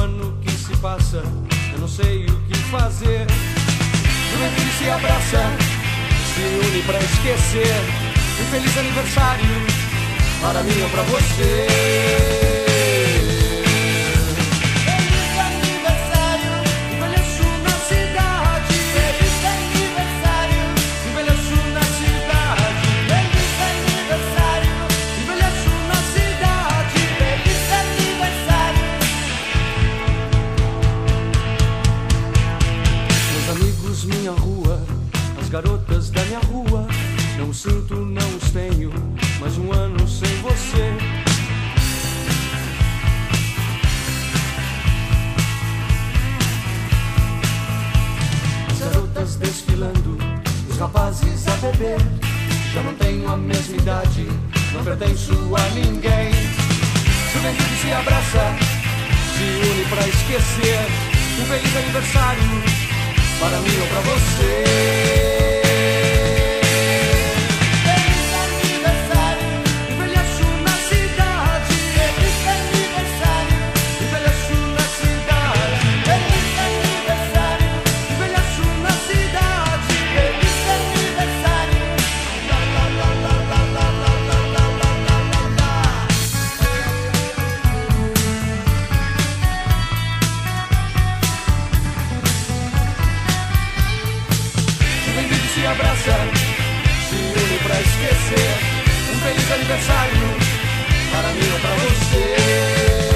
ano que se passa, eu não sei o que fazer. Juventude se abraça, se une pra esquecer. Um feliz aniversário para mim ou pra você. Minha rua, as garotas da minha rua, não os sinto, não os tenho, mais um ano sem você. As garotas desfilando, os rapazes a beber, já não tenho a mesma idade, não pertenço a ninguém. Juventude se abraça, se une pra esquecer. Um feliz aniversário para mim ou pra você. Feliz aniversário, envelheço na cidade. Feliz aniversário, envelheço na cidade. Feliz aniversário, envelheço na cidade. Feliz aniversário. La la la la la la la la la la la. Juventude se abraça, se une pra esquecer. Um feliz aniversário para mim ou pra você.